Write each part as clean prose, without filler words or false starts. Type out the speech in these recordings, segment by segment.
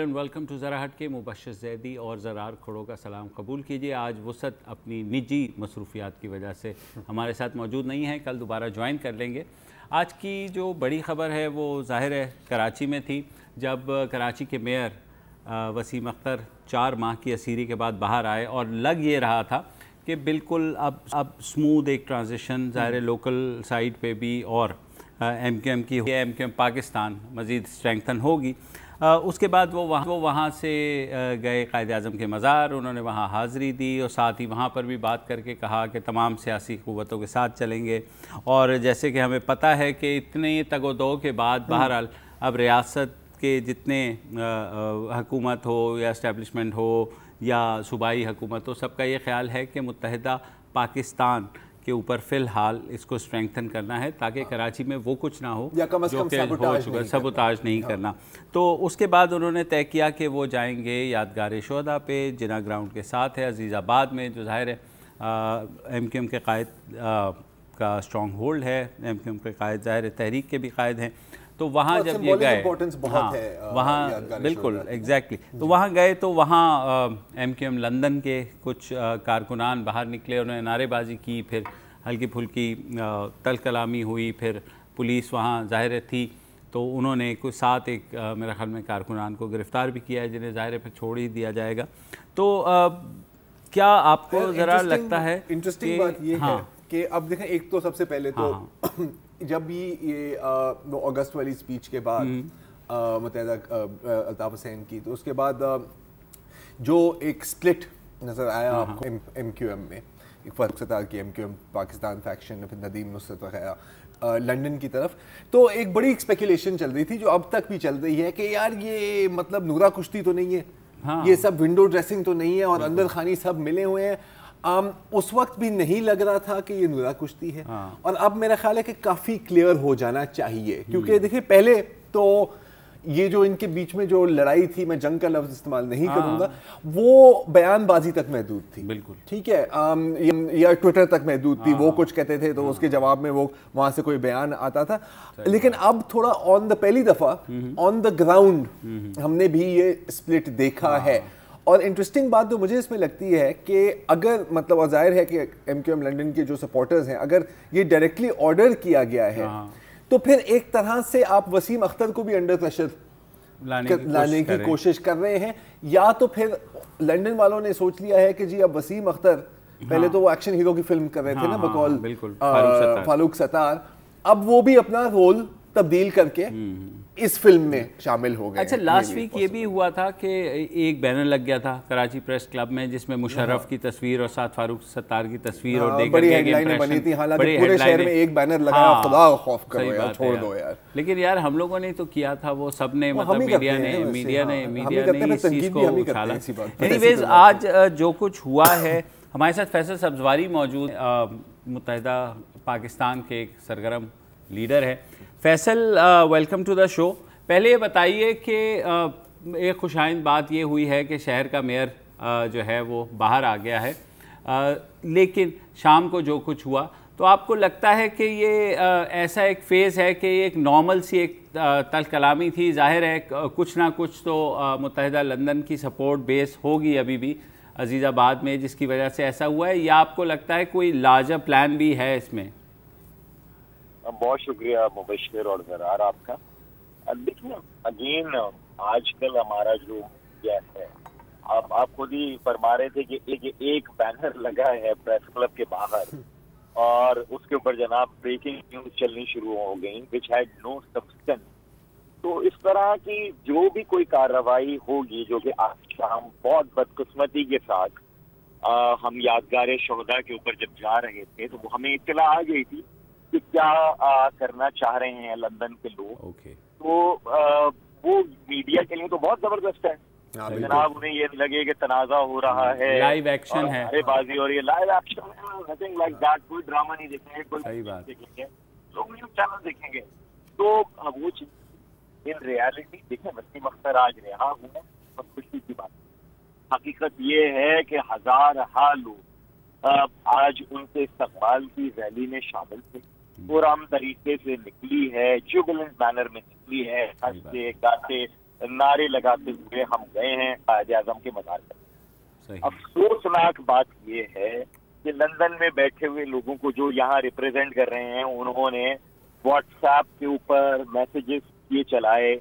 And welcome to ज़रा हट के। मुबशर ज़ैदी और ज़रार खड़ो का सलाम कबूल कीजिए। आज वसत अपनी निजी मसरूफियात की वजह से हमारे साथ मौजूद नहीं है, कल दोबारा ज्वाइन कर लेंगे। आज की जो बड़ी ख़बर है वो ज़ाहिर है कराची में थी, जब कराची के मेयर वसीम अख्तर 4 माह की असीरी के बाद बाहर आए और लग ये रहा था कि बिल्कुल अब स्मूथ एक ट्रांजिशन ज़ाहिर लोकल साइड पे भी और MQM की MQM पाकिस्तान मज़ीद स्ट्रेंथन होगी। उसके बाद वो वहाँ से गए कायद-ए-आज़म के मज़ार, उन्होंने वहाँ हाज़री दी और साथ ही वहाँ पर भी बात करके कहा कि तमाम सियासी क़ुव्वतों के साथ चलेंगे। और जैसे कि हमें पता है कि इतने तगो-दो के बाद बहरहाल अब रियासत के जितने हुकूमत हो या इस्टेब्लिशमेंट हो या सूबाई हुकूमत हो, सबका ये ख्याल है कि मुत्तहिदा पाकिस्तान के ऊपर फ़िलहाल इसको स्ट्रेंथन करना है ताकि कराची में वो कुछ ना हो जो कि हो चुका, सबोताज नहीं करना। तो उसके बाद उन्होंने तय किया कि वो जाएंगे यादगार शोहदा पे, जिना ग्राउंड के साथ है अजीज़ाबाद में, जो ज़ाहिर है MQM के कायद का स्ट्रॉन्ग होल्ड है। MQM के कायद ज़ाहिर तहरीक के भी कायद हैं। तो वहाँ जब ये गए, वहाँ बिल्कुल एग्जैक्टली, तो वहाँ गए तो वहाँ MQM लंदन के कुछ कारकुनान बाहर निकले, उन्होंने नारेबाजी की, फिर हल्की फुल्की तल कलामी हुई, फिर पुलिस वहाँ ज़ाहिर थी तो उन्होंने कुछ साथ एक मेरे ख्याल में कारकुनान को गिरफ़्तार भी किया है, जिन्हें ज़ाहिर फिर छोड़ ही दिया जाएगा। तो क्या आपको ज़रा लगता है इंटरेस्टिंग बात ये है कि अब देखें, एक तो सबसे पहले तो जब भी ये अगस्त वाली स्पीच के बाद मुत्तहिदा अल्ताफ़ हुसैन की, तो उसके बाद जो एक स्प्लिट नज़र आया आपको MQM में, एक फ़ारूक सत्तार की MQM पाकिस्तान फैक्शन, फिर नदीम नुसरत वगैरह लंदन की तरफ, तो एक बड़ी स्पेकुलेशन चल रही थी जो अब तक भी चल रही है कि यार ये मतलब नूरा कुश्ती तो नहीं है, ये सब विंडो ड्रेसिंग तो नहीं है और अंदर खानी सब मिले हुए हैं। उस वक्त भी नहीं लग रहा था कि ये नूरा कुश्ती है, और अब मेरा ख्याल है कि काफ़ी क्लियर हो जाना चाहिए, क्योंकि देखिए पहले तो ये जो इनके बीच में जो लड़ाई थी, मैं जंग का लफ्ज़ इस्तेमाल नहीं करूंगा, वो बयानबाजी तक महदूद थी, बिल्कुल ठीक है, या ट्विटर तक महदूद थी। वो कुछ कहते थे तो उसके जवाब में वो वहाँ से कोई बयान आता था, लेकिन अब थोड़ा पहली दफ़ा ऑन द ग्राउंड हमने भी ये स्प्लिट देखा है। और इंटरेस्टिंग बात जो मुझे इसमें लगती है कि अगर मतलब जाहिर है कि MQM लंदन के जो सपोर्टर्स हैं, अगर ये डायरेक्टली ऑर्डर किया गया है तो फिर एक तरह से आप वसीम अख्तर को भी अंडर प्रेशर लाने की कोशिश कर रहे हैं, या तो फिर लंदन वालों ने सोच लिया है कि जी अब वसीम अख्तर, पहले तो वो एक्शन हीरो की फिल्म कर रहे थे ना बकौल फारूक सत्तार, अब वो भी अपना रोल तब्दील करके इस फिल्म में शामिल हो गए। अच्छा, लास्ट वीक ये भी हुआ था कि एक बैनर लग गया था कराची प्रेस क्लब में, जिसमें मुशर्रफ की तस्वीर और साथ फारूक सत्तार की तस्वीर, और बड़ी हेडलाइनें बनी थी, हालांकि पूरे शहर में एक बैनर लगाया, खुदा खौफ करो यार, छोड़ दो यार। लेकिन यार हम लोगों ने तो किया था, वो सबने मतलब मीडिया ने इस चीज़ को उछाला। एनीवेज आज जो कुछ हुआ है, हमारे साथ फैसल सब्जवारी मौजूद, मुत्तहिदा पाकिस्तान के एक सरगर्म लीडर है। Faisal, welcome to the show. पहले ये बताइए कि एक खुशाइंद बात ये हुई है कि शहर का मेयर जो है वो बाहर आ गया है, लेकिन शाम को जो कुछ हुआ, तो आपको लगता है कि ये ऐसा एक फ़ेज़ है कि एक नॉर्मल सी एक तल कलामी थी? ज़ाहिर है कुछ ना कुछ तो मुत्तहिदा लंदन की सपोर्ट बेस होगी अभी भी अजीज़ाबाद में, जिसकी वजह से ऐसा हुआ है, या आपको लगता है कोई लार्जर प्लान भी है इसमें? बहुत शुक्रिया मुबशर और ज़रार आपका। देखिए अगेन आजकल हमारा जो मीडिया है, आप खुद ही फरमा रहे थे कि एक बैनर लगा है प्रेस क्लब के बाहर और उसके ऊपर जनाब ब्रेकिंग न्यूज चलनी शुरू हो गई, विच हैड नो सब्सटेंस। तो इस तरह की जो भी कोई कार्रवाई होगी, जो कि आज शाम बहुत बदकिस्मती के साथ हम यादगार शोहदा के ऊपर जब जा रहे थे तो हमें इत्तला आ गई थी कि क्या करना चाह रहे हैं लंदन के लोग। तो वो मीडिया के लिए तो बहुत जबरदस्त है जनाब, उन्हें ये लगे कि तनाजा हो रहा है, लाइव एक्शन है, अरेबाजी हो रही है, लाइव एक्शन है, नथिंग लाइक दैट, कोई ड्रामा नहीं देखेंगे, कोई देखेंगे, लोग न्यूज चैनल देखेंगे। तो वो चीज इन रियलिटी देखें, वसीम अख्तर आज रिहा हुए, बहुत खुशी की बात। हकीकत ये है कि हज़ार लोग आज उनके इस्तकबाल की रैली में शामिल थे, पुरअमन तरीके से निकली है, जुबिलेंट बैनर में निकली है, हंसते गाते नारे लगाते हुए हम गए हैं कायदे आज़म के मज़ार पर। अफसोसनाक बात ये है कि लंदन में बैठे हुए लोगों को जो यहाँ रिप्रेजेंट कर रहे हैं, उन्होंने व्हाट्सएप के ऊपर मैसेजेस ये चलाए,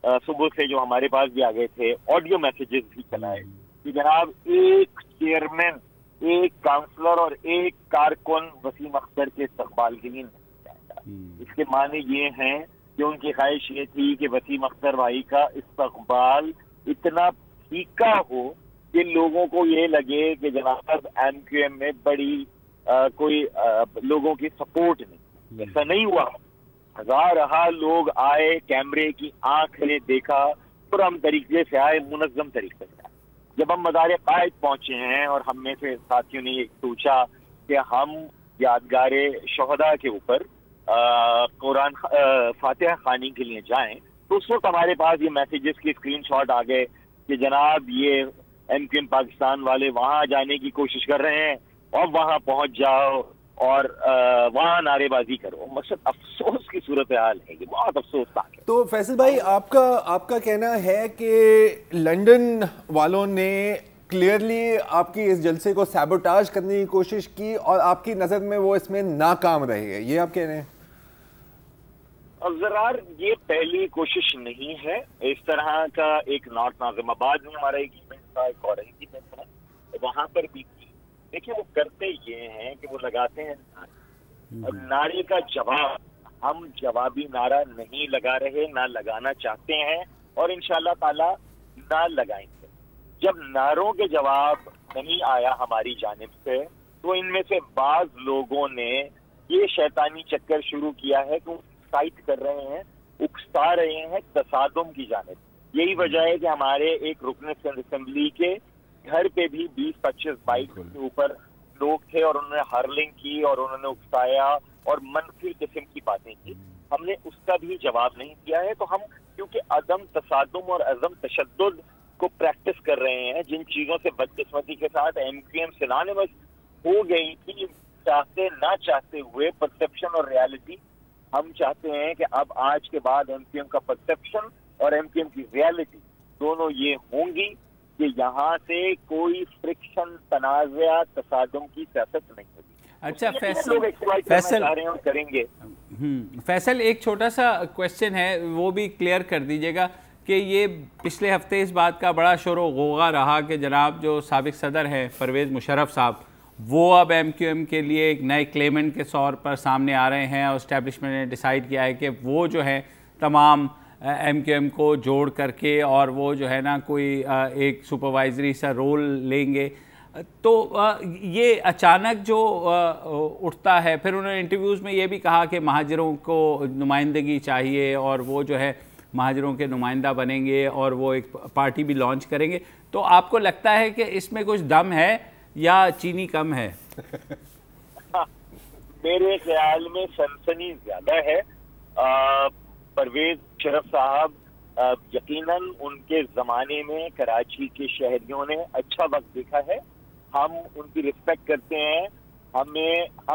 सुबह से जो हमारे पास भी आ गए थे ऑडियो मैसेजेस भी चलाए कि जनाब एक चेयरमैन, एक काउंसलर और एक कारकुन वसीम अख्तर के इस्तकबाल के लिए नहीं जाएगा। इसके माने ये हैं कि उनकी ख्वाहिश ये थी कि वसीम अख्तर भाई का इस्तकबाल इतना फीका हो कि लोगों को ये लगे कि जनाब एमक्यूएम में बड़ी कोई लोगों की सपोर्ट नहीं। ऐसा नहीं हुआ। हजार लोग आए, कैमरे की आंख ने देखा, पुरअमन तरीके से आए, मुनज़्ज़म तरीके से आए। जब हम मज़ार क़ाइद पहुंचे हैं और हम में से साथियों ने ये पूछा कि हम यादगार शहदा के ऊपर कुरान फातिहा खानी के लिए जाएं, तो उस वक्त हमारे पास ये मैसेजेस की स्क्रीनशॉट आ गए कि जनाब ये एमक्यूएम पाकिस्तान वाले वहां जाने की कोशिश कर रहे हैं और वहां पहुंच जाओ और वहां नारेबाजी करो। मकसद अफसोस की सूरत हाल है, ये बहुत अफसोसनाक है। तो फैसल भाई, आपका कहना है कि लंदन वालों ने क्लियरली आपकी इस जलसे को सैबोटाज करने की कोशिश की और आपकी नज़र में वो इसमें नाकाम रहे, ये आप कह रहे हैं? ज़रार ये पहली कोशिश नहीं है। इस तरह का एक नॉर्थ नाज़िमाबाद में हमारा एक इवेंट था, एक और इवेंट था, वहां पर भी की। देखिए वो करते ये हैं कि वो लगाते हैं नारे, और नारे का जवाब हम जवाबी नारा नहीं लगा रहे, ना लगाना चाहते हैं और इंशाअल्लाह ताला ना लगाएंगे। जब नारों के जवाब नहीं आया हमारी जानिब से, तो इनमें से बाज लोगों ने ये शैतानी चक्कर शुरू किया है कि साइट कर रहे हैं, उकसा रहे हैं तसादुम की जानिब। यही वजह है कि हमारे एक रुकन असेंबली के घर पे भी 20-25 बाइक के ऊपर लोग थे और उन्होंने हर्लिंग की और उन्होंने उकसाया और मनफी किस्म की बातें की। हमने उसका भी जवाब नहीं दिया है। तो हम क्योंकि अदम तसादुम और अदम तशद्दुद को प्रैक्टिस कर रहे हैं, जिन चीजों से बदकिस्मती के साथ एमक्यूएम सिनानिमस हो गई थी, चाहते ना चाहते हुए परसेप्शन और रियलिटी, हम चाहते हैं कि अब आज के बाद एमक्यूएम का परसेप्शन और एमक्यूएम की रियलिटी दोनों ये होंगी कि यहाँ से कोई फ्रिक्शन, तनाज़ा, तसादुम की सियासत नहीं होगी। अच्छा फैसल करेंगे। फैसल, एक छोटा सा क्वेश्चन है, वो भी क्लियर कर दीजिएगा कि ये पिछले हफ्ते इस बात का बड़ा शोर व गौगा रहा कि जनाब जो साबिक सदर हैं परवेज़ मुशर्रफ साहब, वो अब एमक्यूएम के लिए एक नए क्लेमेंट के तौर पर सामने आ रहे हैं और इस्टेब्लिशमेंट ने डिसाइड किया है कि वो जो है तमाम एमक्यूएम को जोड़ करके और वो जो है ना कोई एक सुपरवाइजरी सा रोल लेंगे। तो ये अचानक जो उठता है, फिर उन्होंने इंटरव्यूज़ में ये भी कहा कि महाजिरों को नुमाइंदगी चाहिए और वो जो है महाजिरों के नुमाइंदा बनेंगे और वो एक पार्टी भी लॉन्च करेंगे। तो आपको लगता है कि इसमें कुछ दम है या चीनी कम है? मेरे ख्याल में सनसनी ज्यादा है। परवेज मुशर्रफ साहब, यकीनन उनके ज़माने में कराची के शहरियों ने अच्छा वक्त देखा है। हम उनकी रिस्पेक्ट करते हैं। हम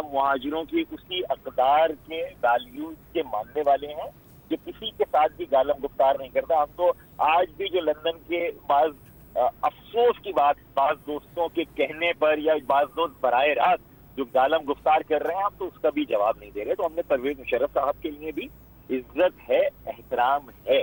मुहाजिरों की उसी अक़दार के वैल्यूज के मानने वाले हैं जो किसी के साथ भी गालम गुफ्तार नहीं करता। हम तो आज भी जो लंदन के बाज अफसोस की बात, बाज दोस्तों के कहने पर या बाज दोस्त बराए रास्त जो गालम गुफ्तार कर रहे हैं, हम तो उसका भी जवाब नहीं दे रहे। तो हमने परवेज मुशर्रफ साहब के लिए भी इज्जत है, एहतराम है,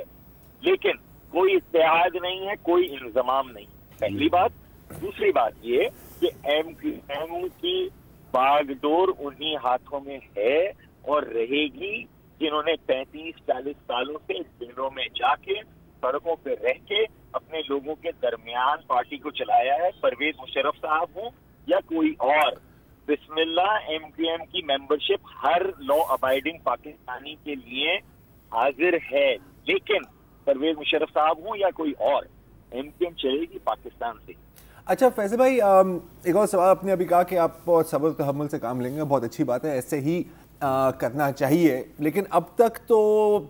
लेकिन कोई इत्तेहाद नहीं है, कोई इंतजाम नहीं। पहली बात। दूसरी बात ये कि एमक्यूएम की बागडोर उन्हीं हाथों में है और रहेगी जिन्होंने 35-40 सालों से जेलों में जाके, सड़कों पे रह के अपने लोगों के दरमियान पार्टी को चलाया है। परवेज मुशर्रफ साहब हो या कोई और, बिस्मिल्लाह, एमक्यूएम की मेंबरशिप हर लॉ अबाइडिंग पाकिस्तानी के लिए हाजिर है। लेकिन परवेज मुशर्रफ साहब हो या कोई और, एमक्यूएम चलेगी पाकिस्तान से। अच्छा फैसल भाई, एक और सवाल। आपने अभी कहा कि आप बहुत सब्र तहम्मुल से काम लेंगे, बहुत अच्छी बात है, ऐसे ही करना चाहिए। लेकिन अब तक तो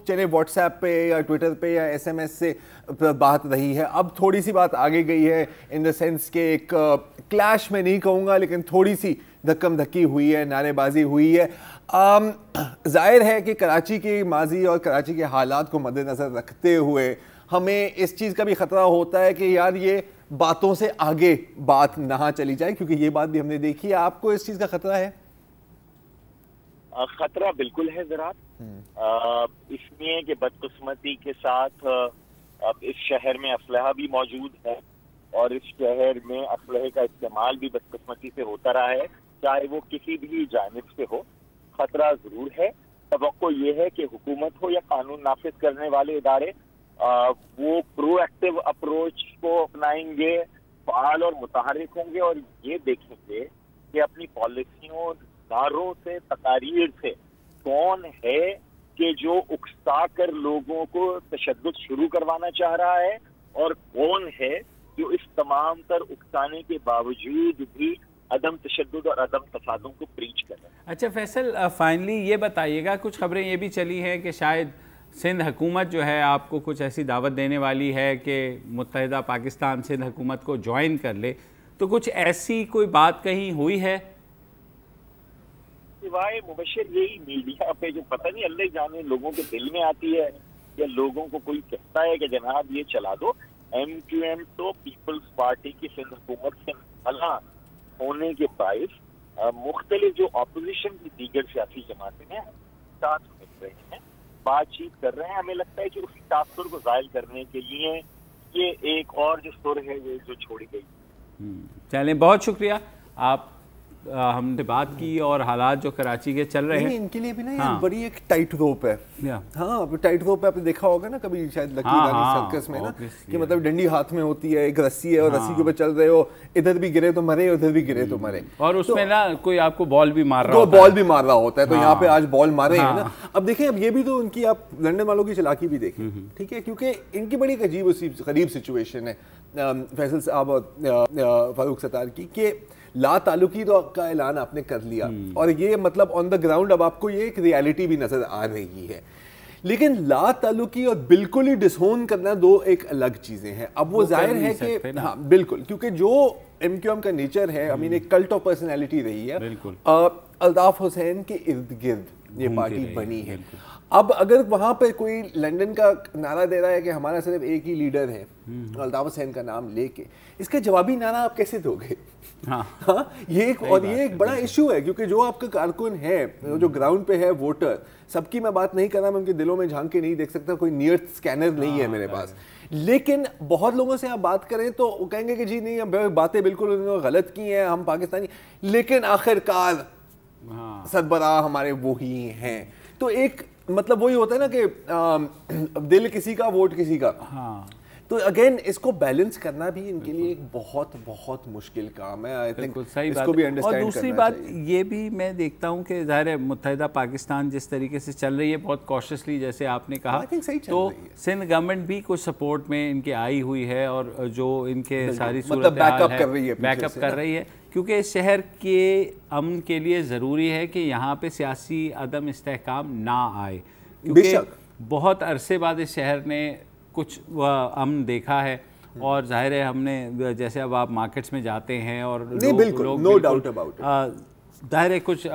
चले व्हाट्सएप पे या ट्विटर पे या एसएमएस से बात रही है, अब थोड़ी सी बात आगे गई है इन द सेंस के एक क्लैश में नहीं कहूँगा, लेकिन थोड़ी सी धक्कम धक्की हुई है, नारेबाजी हुई है। जाहिर है कि कराची की माजी और कराची के हालात को मद्देनज़र रखते हुए ہمیں اس چیز کا بھی خطرہ ہوتا ہے کہ یار یہ باتوں سے آگے بات نہ چلی جائے، کیونکہ یہ بات بھی ہم نے دیکھی ہے. آپ کو اس چیز کا خطرہ ہے؟ خطرہ بالکل ہے زراعت، اس لیے کہ بدقسمتی کے ساتھ اس شہر میں اسلحہ بھی موجود ہے اور اس شہر میں اسلحے کا استعمال بھی بدقسمتی سے ہوتا رہا ہے، چاہے وہ کسی بھی جانب سے ہو. خطرہ ضرور ہے. توقع یہ ہے کہ حکومت ہو یا قانون نافذ کرنے والے ادارے وہ پرو ایکٹیو اپروچ کو اپنائیں گے، فعال اور متحرک ہوں گے اور یہ دیکھیں گے کہ اپنی پالیسیوں، داروں سے، تقاریر سے کون ہے کہ جو اکسا کر لوگوں کو تشدد شروع کروانا چاہ رہا ہے اور کون ہے جو اس تمام تر اکسانے کے باوجود بھی عدم تشدد اور عدم تصادم کو پریچ کر رہے ہیں. اچھا فیصل، فائنلی یہ بتائیے گا، کچھ خبریں یہ بھی چلی ہیں کہ شاید سندھ حکومت جو ہے آپ کو کچھ ایسی دعوت دینے والی ہے کہ متحدہ پاکستان سندھ حکومت کو جوائن کر لے، تو کچھ ایسی کوئی بات کہیں ہوئی ہے؟ سوائے مبشر یہی میڈیا پہ جو پتہ نہیں اللہ جانے لوگوں کے دل میں آتی ہے یا لوگوں کو کوئی کہتا ہے کہ جناب یہ چلا دو. ایم کیو ایم تو پیپلز پارٹی کی سندھ حکومت سے ملا ہونے کے باعث مختلف جو اپوزیشن کی دیگر سیاسی جماعتیں ہیں ساتھ مل رہے ہیں، بات چیت کر رہے ہیں. ہمیں لگتا ہے کہ اسی تاثر کو زائل کرنے کے لیے یہ ایک اور جو سر ہے یہ جو چھوڑی گئی. چلیں بہت شکریہ. آپ ہم نے بات کی اور حالات جو کراچی کے چل رہے ہیں ان کے لیے بھی نا بڑی ایک ٹائٹ روپ ہے. ہاں ٹائٹ روپ ہے، آپ نے دیکھا ہوگا نا کبھی شاید لکی رانی سرکس میں نا کہ مطلب ڈنڈی ہاتھ میں ہوتی ہے، ایک رسی ہے اور رسی کے اوپر چل رہے ہو، ادھر بھی گرے تو مرے ادھر بھی گرے تو مرے، اور اس میں نا کوئی آپ کو بال بھی مار رہا ہوتا ہے. تو یہاں پہ آج بال مارے ہیں نا. اب دیکھیں اب یہ بھی تو ان کی، آپ لندن والوں کی چلاکی بھی دیکھیں، ٹھیک ہے، کیونکہ ان کی بڑی عجیب و غریب سچویشن ہے فیصل صاحب اور فاروق ستار کی، کہ لا تعلقی کا اعلان آپ نے کر لیا اور یہ مطلب آن دا گراؤنڈ اب آپ کو یہ ایک ریالٹی بھی نظر آ رہی ہے، لیکن لا تعلقی اور بالکل ہی ڈسہون کرنا دو ایک الگ چیزیں ہیں. اب وہ ظاہر ہے کہ ہاں بالکل، کیونکہ جو ایم کیو ایم کا نیچر ہے، ایک کلٹ آف پرسنالٹی رہی ہے، الطاف حسین کے ارد گرد یہ پارٹی بنی ہے. اب اگر وہاں پہ کوئی لنڈن کا نعرہ دے رہا ہے کہ ہمارا صرف ایک ہی لیڈر ہے الطاف حسین کا نام لے کے، اس کا جوابی نعرہ آپ کیسے دو گے؟ ہاں یہ ایک بڑا ایشو ہے، کیونکہ جو آپ کا کارکن ہے، جو گراؤنڈ پہ ہے ووٹر، سب کی میں بات نہیں کر رہا، میں ان کے دلوں میں جھانک کے نہیں دیکھ سکتا، کوئی نیئر سکینر نہیں ہے میرے پاس، لیکن بہت لوگوں سے آپ بات کریں تو وہ کہیں گے کہ جی نہیں باتیں بالکل انہوں نے غلط کی ہیں، ہم پاکستانی، لیکن آخر کار سربراہ ہمارے وہی ہیں. تو ایک مطلب وہی ہوتا ہے نا کہ دل کسی کا ووٹ کسی کا. تو اگین اس کو بیلنس کرنا بھی ان کے لیے ایک بہت بہت مشکل کام ہے. آئی تھنک اس کو بھی انڈرسٹینڈ کرنا چاہیے. اور دوسری بات یہ بھی میں دیکھتا ہوں کہ ظاہر ہے متحدہ پاکستان جس طریقے سے چل رہی ہے بہت کوششلی، جیسے آپ نے کہا، تو سندھ گورنمنٹ بھی کچھ سپورٹ میں ان کے آئی ہوئی ہے اور جو ان کے ساری صورتحال ہے بیک اپ کر رہی ہے، کیونکہ اس شہر کے امن کے لیے ضروری ہے کہ یہاں پہ سیاسی عدم استحکام نہ آئے، کیونکہ بہت عرصے بعد اس شہر نے کچھ امن دیکھا ہے. اور ظاہر ہے ہم نے جیسے اب آپ مارکیٹس میں جاتے ہیں اور لوگ ظاہر ہے کچھ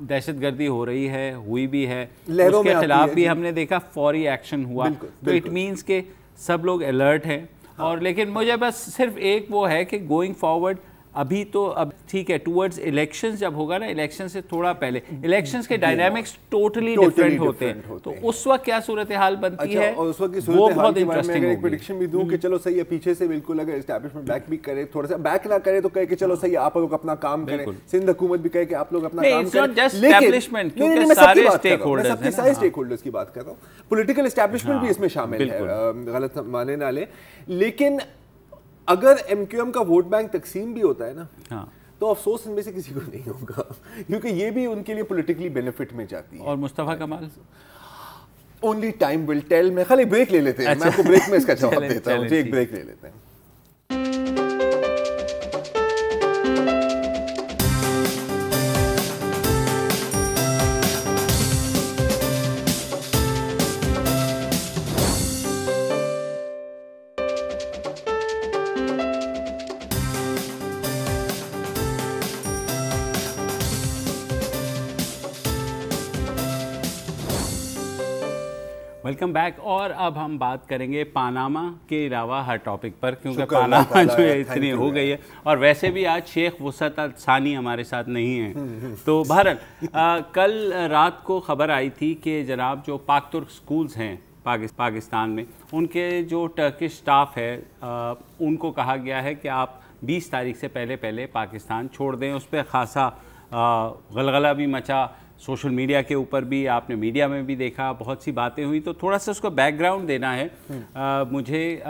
دہشت گردی ہو رہی ہے، ہوئی بھی ہے، اس کے خلاف بھی ہم نے دیکھا فوری ایکشن ہوا، تو اٹ مینس کہ سب لوگ الرٹ ہیں. اور لیکن مجھے بس صرف ایک وہ ہے کہ گوئنگ فارورڈ ابھی تو اب ٹھیک ہے ٹورڈز الیکشنز جب ہوگا نا، الیکشن سے تھوڑا پہلے الیکشنز کے ڈائنامکس ٹوٹلی ڈیفرنٹ ہوتے ہیں، تو اس وقت کیا صورتحال بنتی ہے اور اس وقت کی صورتحال کے بارے میں اگر ایک پریڈکشن بھی دوں کہ چلو صحیح ہے، پیچھے سے بالکل اگر اسٹیبلشمنٹ بیک بھی کرے، تھوڑا سا بیک نہ کرے تو کہے کہ چلو صحیح ہے آپ لوگ اپنا کام کریں، سندھ حکومت بھی کہے کہ آپ لوگ اپنا کام کریں، لیکن سارے اسٹیک ہولڈرز کی بات کر رہا ہوں، پولیٹیکل اسٹیبلشمنٹ بھی اس میں شامل ہے، غلط ماننے نہ لیں. لیکن اگر ایم کیو ایم کا ووٹ بینک تقسیم بھی ہوتا ہے نا تو افسوس ان میں سے کسی کو نہیں ہوگا، کیونکہ یہ بھی ان کے لیے پولیٹیکلی بینیفٹ میں جاتی ہے. اور مصطفیٰ کمال اونلی ٹائم ول ٹیل. میں خالی بریک لے لیتے ہیں، میں آپ کو بریک میں اس کا جواب دیتا ہوں. ایک بریک لے لیتے ہیں. Welcome back. और अब हम बात करेंगे पानामा के अलावा हर टॉपिक पर, क्योंकि पानामा जो है इतनी हो गई है, और वैसे भी आज शेख वुसअत अल सानी हमारे साथ नहीं हैं। तो बहरहाल कल रात को खबर आई थी कि जनाब जो पाक तुर्क स्कूल्स हैं पाकिस्तान में, उनके जो टर्किश स्टाफ है उनको कहा गया है कि आप 20 तारीख से पहले पाकिस्तान छोड़ दें। उस पर ख़ासा गलगला भी मचा, सोशल मीडिया के ऊपर भी, आपने मीडिया में भी देखा, बहुत सी बातें हुई। तो थोड़ा सा उसको बैकग्राउंड देना है मुझे।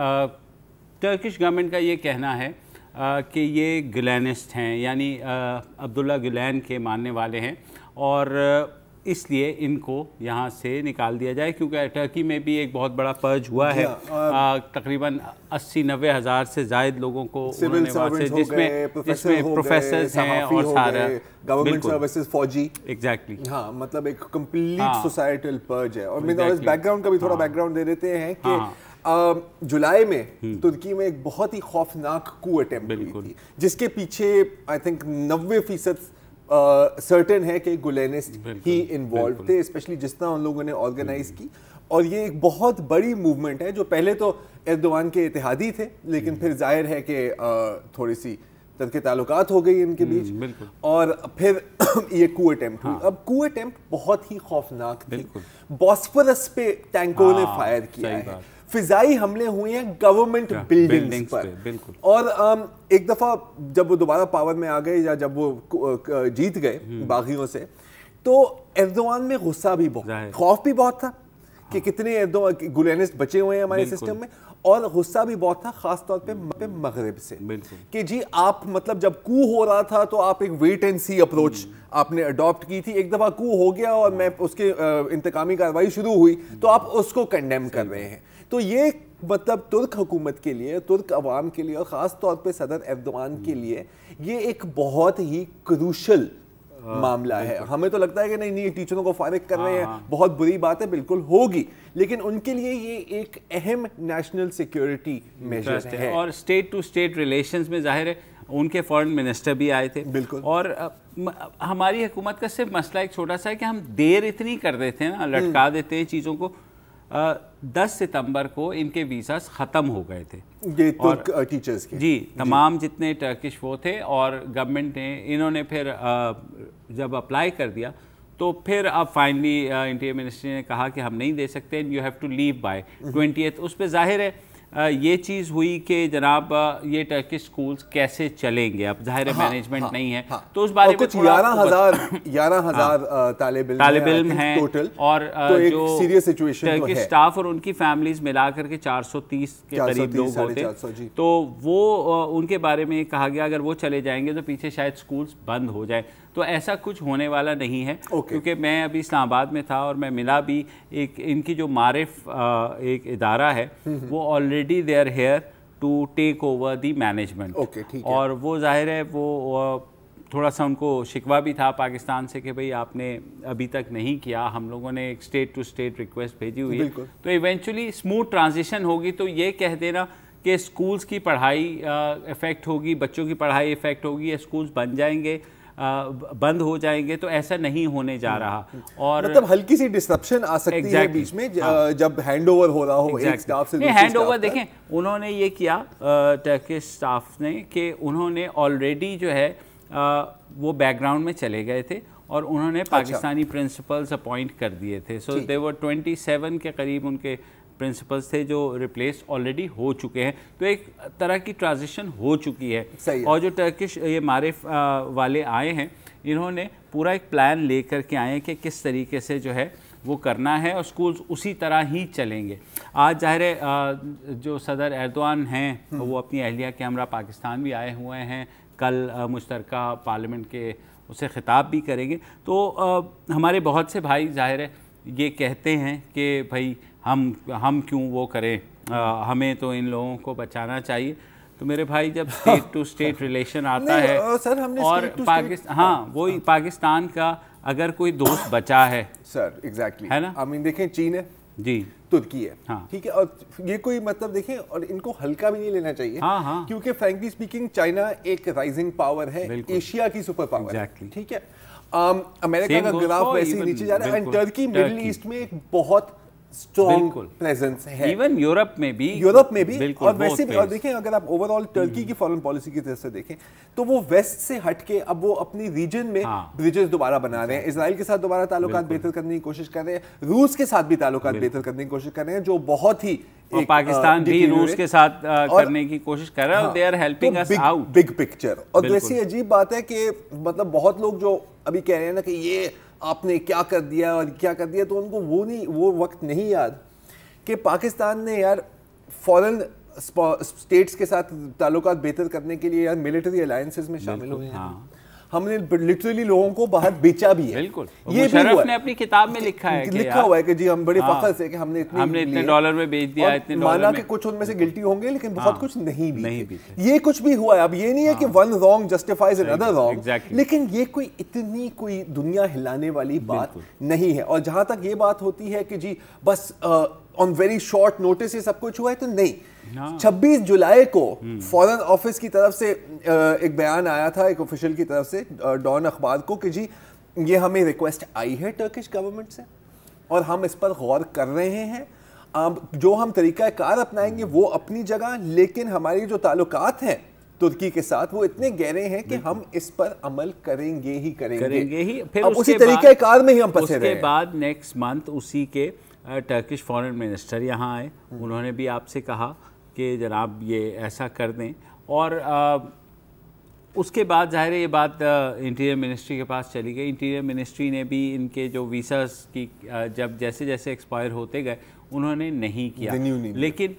टर्किश गवर्नमेंट का ये कहना है कि ये गुलैनिस्ट हैं, यानी अब्दुल्ला गुलैन के मानने वाले हैं, और इसलिए इनको यहाँ से निकाल दिया जाए, क्योंकि टर्की में भी एक बहुत बड़ा पर्ज हुआ है। तकरीबन 80-90 हज़ार से ज़ायद लोगों को उन्होंने वहाँ से, जिसमें प्रोफेसर्स हैं और सारा गवर्नमेंट सर्विसेज, फौजी, एग्जैक्टली हाँ, मतलब एक कंप्लीट सोसाइटल पर्ज है। और मैं इस बैकग्राउंड का भी थोड़ा बैकग्राउंड दे देते हैं कि जुलाई में तुर्की में एक बहुत ही खौफनाक कू अटेम्प्ट हुई थी, जिसके पीछे आई थिंक 90% सर्टेन है कि गुलेनिस्ट ही इन्वॉल्व थे, स्पेशली जिस तरह उन लोगों ने ऑर्गेनाइज की। और ये एक बहुत बड़ी मूवमेंट है, जो पहले तो एर्दोगान के इत्तेहादी थे, लेकिन फिर जाहिर है कि थोड़ी सी तर्क ताल्लुकात हो गई इनके बीच, और फिर ये कू अटेम्प्ट हुई। अब कू अटेम्प्ट बहुत ही खौफनाक थी। बॉस्फोरस पे टैंकों ने फायर किया है, फिजाई हमले हुए हैं गवर्नमेंट बिल्डिंग्स पर। और एक दफ़ा जब वो दोबारा पावर में आ गए, या जब वो जीत गए बागियों से, तो एर्दोगान में गुस्सा भी बहुत, खौफ भी बहुत था कि कितने गुलेनिस्ट बचे हुए हैं हमारे सिस्टम में, और गुस्सा भी बहुत था, खास तौर पे मगरिब से, कि जी आप मतलब जब कू हो रहा था तो आप एक वेट एंड सी अप्रोच आपने अडॉप्ट की थी। एक दफ़ा कू हो गया और मैं उसके इंतकामी कार्रवाई शुरू हुई, तो आप उसको कंडेम कर रहे हैं। तो ये मतलब तुर्क हुकूमत के लिए, तुर्क अवाम के लिए, और ख़ास तौर पे सदर एर्दोगान के लिए ये एक बहुत ही क्रूशल मामला है। हमें तो लगता है कि नहीं टीचरों को फारिग कर रहे हैं, बहुत बुरी बात है, बिल्कुल होगी, लेकिन उनके लिए ये एक अहम नेशनल सिक्योरिटी मेजर है। और स्टेट टू स्टेट रिलेशंस में जाहिर है उनके फॉरेन मिनिस्टर भी आए थे, बिल्कुल। और हमारी हुकूमत का सिर्फ मसला एक छोटा सा है कि हम देर इतनी कर देते हैं ना, लटका देते हैं चीज़ों को। 10 सितंबर को इनके वीज़ास ख़त्म हो गए थे, ये तुर्क टीचर्स के, जी, तमाम जितने टर्किश वो थे, और गवर्नमेंट ने, इन्होंने फिर जब अप्लाई कर दिया तो फिर अब फाइनली इंटीरियर मिनिस्ट्री ने कहा कि हम नहीं दे सकते, you have to leave by 20th। उस पर जाहिर है ये चीज़ हुई कि जनाब ये टर्किश स्कूल्स कैसे चलेंगे, अब जाहिर है मैनेजमेंट नहीं है, तो उस बारे में 11,000 तालिब इल्म हैं टोटल, और तो जो सीरियस सिचुएशन टर्किश स्टाफ और उनकी फैमिलीज मिला करके 430 के करीब लोग होते, तो वो उनके बारे में कहा गया अगर वो चले जाएंगे तो पीछे शायद स्कूल्स बंद हो जाए। तो ऐसा कुछ होने वाला नहीं है, क्योंकि मैं अभी इस्लामाबाद में था और मैं मिला भी, एक इनकी जो मारिफ एक इदारा है, वो already they are here to take over the management. और वो जाहिर है वो थोड़ा सा उनको शिकवा भी था पाकिस्तान से कि भाई आपने अभी तक नहीं किया, हम लोगों ने एक स्टेट टू स्टेट रिक्वेस्ट भेजी हुई है, तो इवेंचुअली स्मूथ ट्रांजिशन होगी। तो ये कह देना कि स्कूल्स की पढ़ाई इफ़ेक्ट होगी, बच्चों की पढ़ाई इफ़ेक्ट होगी, या स्कूल्स बन जाएंगे, बंद हो जाएंगे, तो ऐसा नहीं होने जा रहा। और मतलब हल्की सी डिस्ट्रप्शन आ सकती है बीच में, जब हैंड ओवर हो रहा हो एक स्टाफ से। हैंड ओवर देखें, उन्होंने ये किया टर्किश स्टाफ ने कि उन्होंने ऑलरेडी जो है वो बैकग्राउंड में चले गए थे, और उन्होंने पाकिस्तानी प्रिंसिपल्स अपॉइंट कर दिए थे। सो दे वर 27 के करीब उनके प्रिंसिपल्स थे जो रिप्लेस ऑलरेडी हो चुके हैं, तो एक तरह की ट्रांजिशन हो चुकी है। और जो टर्किश ये मारिफ वाले आए हैं, इन्होंने पूरा एक प्लान लेकर के आए हैं कि किस तरीके से जो है वो करना है, और स्कूल्स उसी तरह ही चलेंगे। आज जाहिर है जो सदर एर्दोगान हैं वो अपनी अहलिया के हमरा पाकिस्तान भी आए हुए हैं, कल मुश्तरका पार्लियामेंट के उसे ख़िताब भी करेंगे। तो हमारे बहुत से भाई जाहिर है ये कहते हैं कि भाई हम क्यों वो करें, हमें तो इन लोगों को बचाना चाहिए। तो मेरे भाई जब स्टेट टू स्टेट रिलेशन आता है सर, हमने और पाकिस्तान, हाँ वही पाकिस्तान का अगर कोई दोस्त बचा है सर, एग्जैक्टली है ना, आई मीन देखें चीन है जी, तुर्की है, हाँ, ठीक है, और ये कोई मतलब देखें, और इनको हल्का भी नहीं लेना चाहिए, हाँ, हाँ, क्योंकि फ्रैंकली स्पीकिंग चाइना एक राइजिंग पावर है, एशिया की सुपर पावर है, ठीक है। अमेरिका का ग्राफ वैसे ही नीचे जा रहा है, एंड टर्की मिडिल ईस्ट में एक बहुत स्ट्रॉन्ग प्रेजेंस है, इवन यूरोप में भी और वैसे भी। और देखें अगर आप ओवरऑल टर्की की फॉरेन पॉलिसी की तरफ से देखें तो वो वेस्ट से हटके अब वो अपनी रीजन में ब्रिजेस दोबारा बना रहे हैं, इजराइल के साथ दोबारा ताल्लुकात बेहतर करने की कोशिश कर रहे हैं, रूस के साथ भी ताल्लुकात बेहतर करने की कोशिश कर रहे हैं, जो बहुत ही पाकिस्तान भी रूस के साथ करने की कोशिश कर रहा है, they are helping us out big picture. और वैसे अजीब बात है कि मतलब बहुत लोग जो अभी कह रहे हैं ना कि ये आपने क्या कर दिया और क्या कर दिया, तो उनको वो वक्त नहीं याद कि पाकिस्तान ने यार फॉरेन स्टेट्स के साथ ताल्लुकात बेहतर करने के लिए यार मिलिट्री अलायंसेस में शामिल हुए हैं। हमने लिटरली लोगों को बाहर बेचा भी है। बिल्कुल, ये मुशर्रफ ने अपनी किताब में लिखा हुआ है कि जी हम बड़े फख्र से कि हमने इतने डॉलर में बेच दिया, इतने डॉलर माना कि कुछ उनमें से गिल्टी होंगे लेकिन बहुत कुछ नहीं भी ये कुछ भी हुआ है। अब ये नहीं है कि one wrong justifies another wrong, लेकिन ये कोई इतनी कोई दुनिया हिलाने वाली बात नहीं है। और जहां तक ये बात होती है कि जी बस ऑन वेरी शॉर्ट नोटिस ये सब कुछ हुआ है, तो नहीं। 26 जुलाई को फॉरेन ऑफिस की तरफ से एक बयान आया था, एक ऑफिशियल की तरफ से डॉन अखबार को, कि जी ये हमें रिक्वेस्ट आई है टर्किश गवर्नमेंट से और हम इस पर गौर कर रहे हैं। जो हम तरीका कार अपनाएंगे वो अपनी जगह, लेकिन हमारी जो ताल्लुकात हैं तुर्की के साथ वो इतने गहरे हैं कि हम इस पर अमल करेंगे ही। फिर अब उसी तरीके कार में ही हम फंसे रहे हैं। उसके बाद नेक्स्ट मंथ उसी के टर्किश फॉरेन मिनिस्टर यहाँ आए, उन्होंने भी आपसे कहा कि जनाब ये ऐसा कर दें। और उसके बाद ज़ाहिर है ये बात इंटीरियर मिनिस्ट्री के पास चली गई। इंटीरियर मिनिस्ट्री ने भी इनके जो वीज़ास की जब जैसे जैसे एक्सपायर होते गए उन्होंने नहीं किया। लेकिन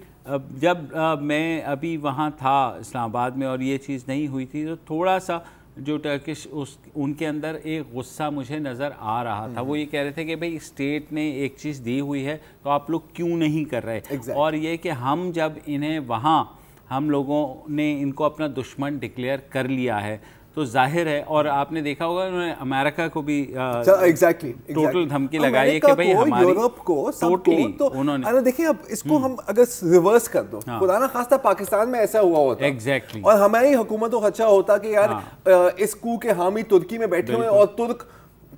जब मैं अभी वहाँ था इस्लामाबाद में और ये चीज़ नहीं हुई थी, तो थोड़ा सा जो टर्किश उनके अंदर एक गुस्सा मुझे नज़र आ रहा था। वो ये कह रहे थे कि भाई स्टेट ने एक चीज़ दी हुई है तो आप लोग क्यों नहीं कर रहे। और ये कि हम जब इन्हें वहाँ हम लोगों ने इनको अपना दुश्मन डिक्लेयर कर लिया है तो जाहिर है, और आपने देखा होगा उन्होंने अमेरिका को भी टोटल धमकी लगाई है कि भाई हमारी यूरोप को टोटली उन्होंने देखिए। अब इसको हम अगर रिवर्स कर दो, खुदा ना खास्ता पाकिस्तान में ऐसा हुआ होता एग्जैक्टली, और हमारी हुकूमत को खदशा होता कि यार इस कू के हामी तुर्की में बैठे हुए और तुर्क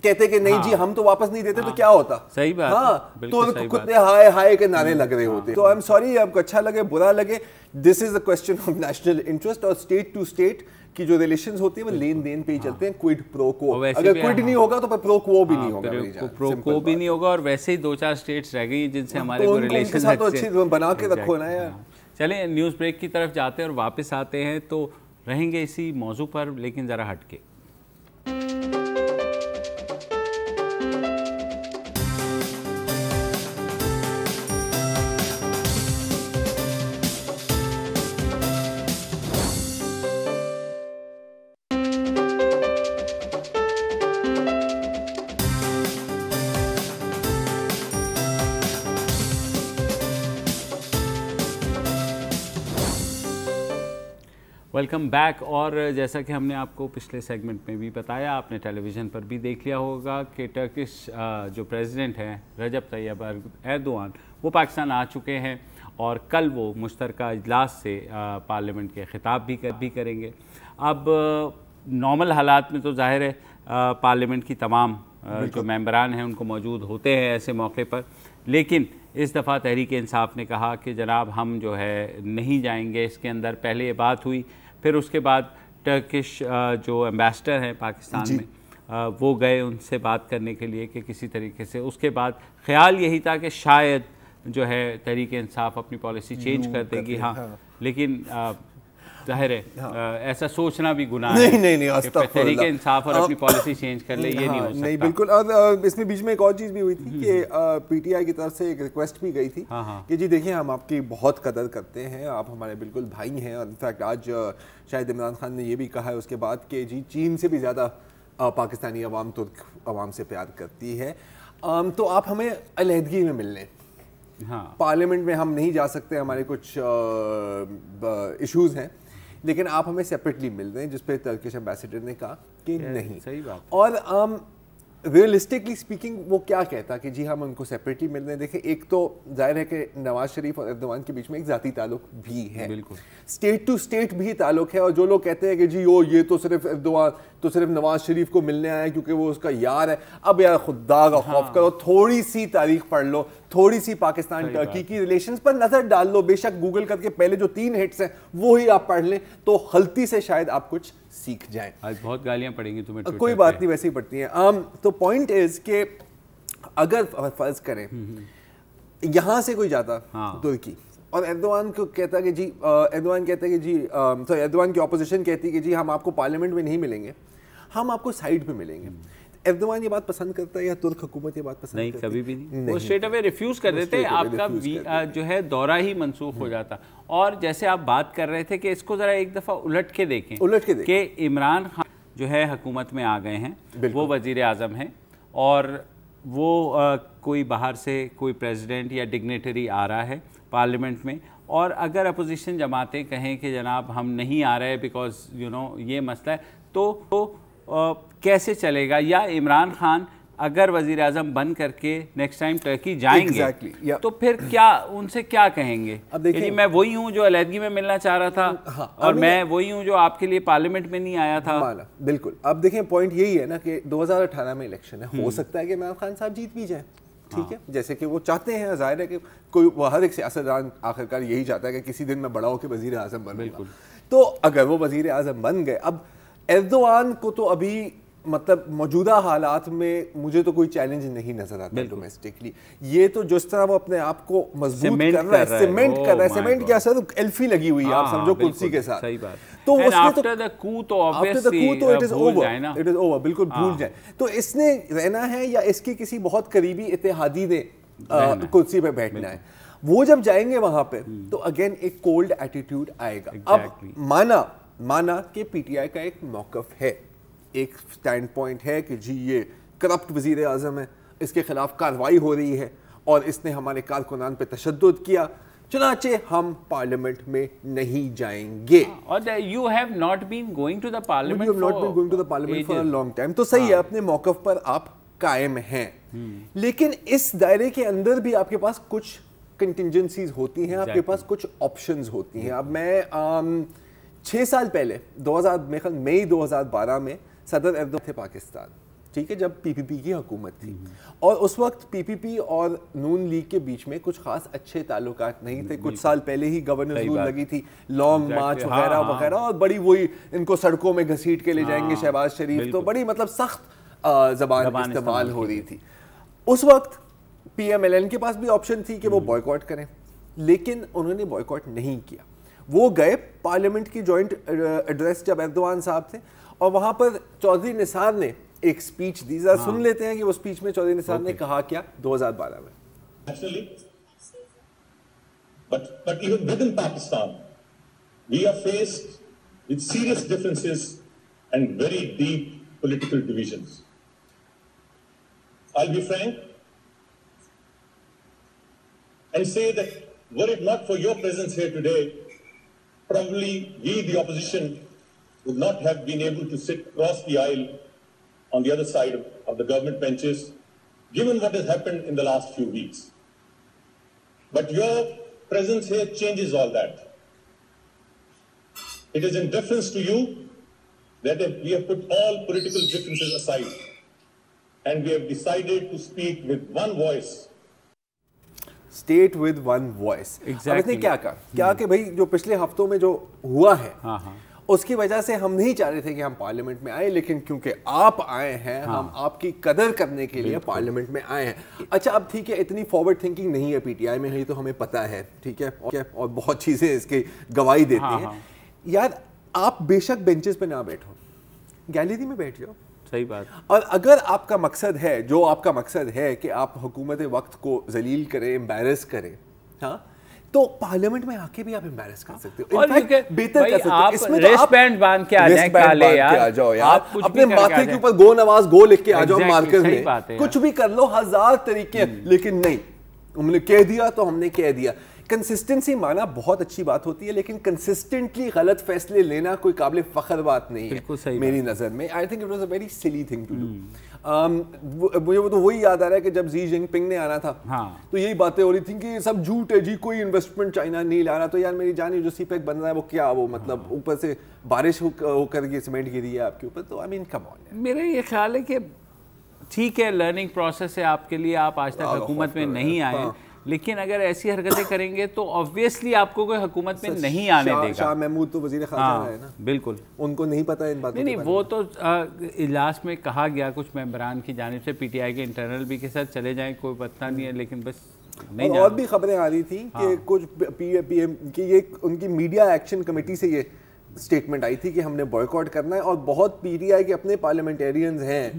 कहते कि नहीं जी हम तो वापस नहीं देते, तो क्या होता। सही बात। हाँ, तो कुत्ते हाय हाय के नारे लग रहे होते। तो आई एम सॉरी, आपको अच्छा लगे बुरा लगे, this is a question of national interest. और स्टेट टू स्टेट की जो रिलेशंस होती है वो लेन देन पे ही चलते हैं, क्विड प्रो को। अगर क्विड नहीं होगा तो फिर प्रो को भी नहीं होगा, प्रो को भी नहीं होगा। और वैसे ही 2-4 स्टेट्स रह गई जिनसे हमारे को रिलेशन अच्छे बना के रखो ना यार। चलें न्यूज़ ब्रेक की तरफ जाते हैं और वापस आते हैं तो रहेंगे इसी मौजू पर, लेकिन ज़रा हटके। Welcome back. और जैसा कि हमने आपको पिछले सेगमेंट में भी बताया, आपने टेलीविज़न पर भी देख लिया होगा कि टर्किश जो प्रेसिडेंट हैं रजब तैयब एर्दोआन वो पाकिस्तान आ चुके हैं और कल वो मुश्तरका इजलास से पार्लियामेंट के ख़िताब भी करेंगे। अब नॉर्मल हालात में तो ज़ाहिर है पार्लियामेंट की तमाम जो मेंबरान हैं उनको मौजूद होते हैं ऐसे मौके पर, लेकिन इस दफ़ा तहरीक इंसाफ ने कहा कि जनाब हम जो है नहीं जाएंगे इसके अंदर। पहले ये बात हुई, फिर उसके बाद टर्किश जो एम्बेसडर हैं पाकिस्तान में वो गए उनसे बात करने के लिए कि किसी तरीके से। उसके बाद ख्याल यही था कि शायद जो है तहरीक इंसाफ अपनी पॉलिसी चेंज कर देगी। हाँ, लेकिन जाहिर है ऐसा सोचना भी गुनाह है। नहीं तहरीक इंसाफ और अपनी पॉलिसी चेंज कर ले, ये नहीं हो सकता। नहीं बिल्कुल। और इसमें बीच में एक और चीज़ भी हुई थी कि पीटीआई की तरफ से एक रिक्वेस्ट भी गई थी कि जी देखिए हम आपकी बहुत कदर करते हैं, आप हमारे बिल्कुल भाई हैं। और इनफैक्ट आज शायद इमरान खान ने ये भी कहा है उसके बाद कि जी चीन से भी ज़्यादा पाकिस्तानी अवाम तुर्क अवाम से प्यार करती है, तो आप हमें अलहदगी में मिल लें। पार्लियामेंट में हम नहीं जा सकते, हमारे कुछ इश्यूज़ हैं, लेकिन आप हमें सेपरेटली मिल रहे हैं, जिस पे टर्किश एम्बेसडर ने कहा कि नहीं। सही बात। और रियलिस्टिकली स्पीकिंग वो क्या कहता कि जी हम उनको सेपरेटली मिल रहे हैं। देखें, एक तो जाहिर है कि नवाज शरीफ और एर्दोआन के बीच में एक ज़ाती ताल्लुक भी है, बिल्कुल स्टेट टू स्टेट भी ताल्लुक है। और जो लोग कहते हैं कि जी ये तो सिर्फ एर्दोआन तो सिर्फ नवाज शरीफ को मिलने आया क्योंकि वो उसका यार है, अब यार खुदा का खौफ करो, थोड़ी सी तारीख पढ़ लो تھوڑی سی پاکستان ٹرکی کی ریلیشنز پر نظر ڈال لو, بے شک گوگل کر کے پہلے جو 3 ہٹس ہیں وہی آپ پڑھ لیں تو غلطی سے شاید آپ کچھ سیکھ جائیں. آج بہت گالیاں پڑیں گی تمہیں, کوئی بات نہیں, ویسے ہی پڑتی ہیں. تو پوائنٹ از کہ اگر فرض کریں یہاں سے کوئی جاتا ترکی اور ایردوان کو کہتا کہ جی, ایردوان کہتا ہے کہ جی, ایردوان کی اپوزیشن کہتی کہ جی ہم آپ کو پارلیمنٹ میں نہیں ملیں گے, ہم آپ کو سائڈ پہ ملیں گے, ایردوان یہ بات پسند کرتا ہے یا ترک حکومت یہ بات پسند نہیں؟ کرتی؟ کبھی بھی نہیں. وہ اسٹریٹ اوے ریفیوز کر دیتے, آپ کا جو ہے دورہ ہی منسوخ ہو جاتا. اور جیسے آپ بات کر رہے تھے کہ اس کو ذرا ایک دفعہ الٹ کے دیکھیں کہ عمران خان جو ہے حکومت میں آ گئے ہیں, وہ وزیر اعظم ہیں, اور وہ کوئی باہر سے کوئی پریزیڈنٹ یا ڈگنیٹری آ رہا ہے پارلیمنٹ میں, اور اگر اپوزیشن جماعتیں کہیں کہ جناب ہم نہیں آ رہے بیکاز یہ مسئلہ ہے, تو کیسے چلے گا؟ یا عمران خان اگر وزیر اعظم بن کر کے نیکسٹ ٹائم ٹرکی جائیں گے تو پھر کیا ان سے کیا کہیں گے؟ یعنی میں وہی ہوں جو علیحدگی میں ملنا چاہ رہا تھا, اور میں وہی ہوں جو آپ کے لیے پارلیمنٹ میں نہیں آیا تھا. بالکل. اب دیکھیں پوائنٹ یہی ہے نا کہ 2018 میں الیکشن ہے, ہو سکتا ہے کہ عمران خان صاحب جیت بھی جائیں, ٹھیک ہے, جیسے کہ وہ چاہتے ہیں. ظاہر ہے کہ کوئی ہر ایک سیاستدان آخرکار یہی چاہتا ہے کہ کسی دن میں بڑا ہو کے وزیر اعظم بنوں گا. تو اگر وہ وزیر اعظم بن گئے, اب ایردوان کو تو ابھی مطلب موجودہ حالات میں مجھے تو کوئی چیلنج نہیں نظر آتا ڈومیسٹکلی. یہ تو جس طرح وہ اپنے آپ کو مضبوط کر رہا ہے, سیمنٹ کر رہا ہے, سیمنٹ کیا سر ایلفی لگی ہوئی ہے آپ سمجھو کرسی کے ساتھ. تو اس نے تو اٹ از اوور, بالکل بھول جائیں. تو اس نے رہنا ہے یا اس کی کسی بہت قریبی اتحادی نے کرسی پہ بیٹھنا ہے. وہ جب جائیں گے وہاں پہ تو اگین ایک کولڈ ایٹیٹیوڈ آئے گا. اب مانا کہ پی ٹی آئی کا ایک موقف ہے, ایک سٹینڈ پوائنٹ ہے کہ جی یہ کرپٹ وزیر اعظم ہے, اس کے خلاف کارروائی ہو رہی ہے اور اس نے ہمارے کارکنان پہ تشدد کیا, چنانچہ ہم پارلیمنٹ میں نہیں جائیں گے. اور you have not been going to the parliament for a long time. تو صحیح ہے, اپنے موقف پر آپ قائم ہیں, لیکن اس دائرے کے اندر بھی آپ کے پاس کچھ کنٹینجنسیز ہوتی ہیں, آپ کے پاس کچھ آپشنز ہوتی ہیں. اب میں 6 سال پہلے مئی 2012 میں صدر ایردوان تھے پاکستان, ٹھیک ہے, جب پی پی پی کی حکومت تھی, اور اس وقت پی پی پی اور نون لیگ کے بیچ میں کچھ خاص اچھے تعلقات نہیں تھے. کچھ سال پہلے ہی گورننس رول لگی تھی, لانگ مارچ وغیرہ وغیرہ, اور بڑی وہی ان کو سڑکوں میں گھسیٹ کے لے جائیں گے شہباز شریف, تو بڑی مطلب سخت زبان استعمال ہو رہی تھی. اس وقت پی ایم ایل این کے پاس بھی آپشن تھی کہ وہ بوائیکاٹ کریں, لیکن انہوں نے بوائیکاٹ نہیں کیا. وہ گئے پارلیمنٹ کی جوائنٹ ایڈریس جب ایردوان صاحب تھے, اور وہاں پر چودھری نثار نے ایک سپیچ دی. ذرا سن لیتے ہیں کہ وہ سپیچ میں چودھری نثار نے کہا کیا 2012 میں. But even within Pakistan, we are faced with serious differences and very deep political divisions. I'll be frank and say that were it not for your presence here today, probably we, the opposition, would not have been able to sit across the aisle on the other side of the government benches, given what has happened in the last few weeks. But your presence here changes all that. It is in deference to you that we have put all political differences aside, and we have decided to speak with one voice. State with one voice. اب اس نے کیا کہا, کیا کہ بھائی جو پچھلے ہفتوں میں جو ہوا ہے اس کی وجہ سے ہم نہیں چاہ رہے تھے کہ ہم پارلیمنٹ میں آئے, لیکن کیونکہ آپ آئے ہیں, ہم آپ کی قدر کرنے کے لیے پارلیمنٹ میں آئے ہیں. اچھا اب ٹھیک ہے, اتنی فارورڈ تھنکنگ نہیں ہے پی ٹی آئی میں, یہ تو ہمیں پتہ ہے, ٹھیک ہے, اور بہت چیزیں اس کی گواہی دیتی ہیں. یار آپ بے شک بینچز پہ نہ بیٹھو, گیلری میں بیٹھ جاؤ. صحیح بات. اور اگر آپ کا مقصد ہے, جو آپ کا مقصد ہے کہ آپ حکومت وقت کو ذلیل کریں, امبیرس کریں, ہاں, تو پارلیمنٹ میں آ کے بھی آپ امبیرس کر سکتے ہو, بہتر کر سکتے ہو. اس میں ریسٹ بینڈ باندھ کے آ جائیں, کالے یار, اپنے ماتھے کے اوپر گو نواز گو لکھ کے آ جاؤ مارکر میں, کچھ بھی کر لو, 1000 طریقے, لیکن نہیں, ہم نے کہہ دیا تو ہم نے کہہ دیا. کنسسٹنسی مانا بہت اچھی بات ہوتی ہے, لیکن کنسسٹنٹلی غلط فیصلے لینا کوئی قابل فخر بات نہیں ہے میری نظر میں. I think it was a very سلی تھنگ ٹو ڈو. مجھے تو وہی یاد آ رہا ہے کہ جب زی جن پنگ نے آنا تھا تو یہی باتیں ہو رہی تھیں کہ سب جھوٹ ہے جی, کوئی انویسٹمنٹ چائنا نہیں لا رہا. تو یار میری جانی جو سی پیک بن رہا ہے وہ کیا, وہ مطلب اوپر سے بارش ہو کر کے سیمنٹ گری ہے آپ کے اوپر, تو آئی مین کم آن. میرا یہ خیال ہے کہ ٹھیک ہے لرننگ پروسیس ہے آپ کے لیے, آپ آج تک حکومت میں نہیں آئے, لیکن اگر ایسی حرکتیں کریں گے تو obviously آپ کو کوئی حکومت میں نہیں آنے دے گا. شاہ محمود تو وزیر خارجہ ہے نا, بالکل ان کو نہیں پتہ ان باتوں. نہیں وہ تو اجلاس میں کہا گیا کچھ ممبران کی جانب سے, پی ٹی آئی کے انٹرنل بھی کے ساتھ چلے جائیں کوئی پتہ نہیں ہے, لیکن بس نہیں. اور بھی خبریں آ رہی تھیں کہ کچھ پی ایم کی یہ ان کی میڈیا ایکشن کمیٹی سے یہ اسٹیٹمنٹ آئی تھی کہ ہم نے بوائیکاٹ کرنا ہے, اور بہت پی ٹی آئی کے اپنے پارلیمنٹیرینز ہیں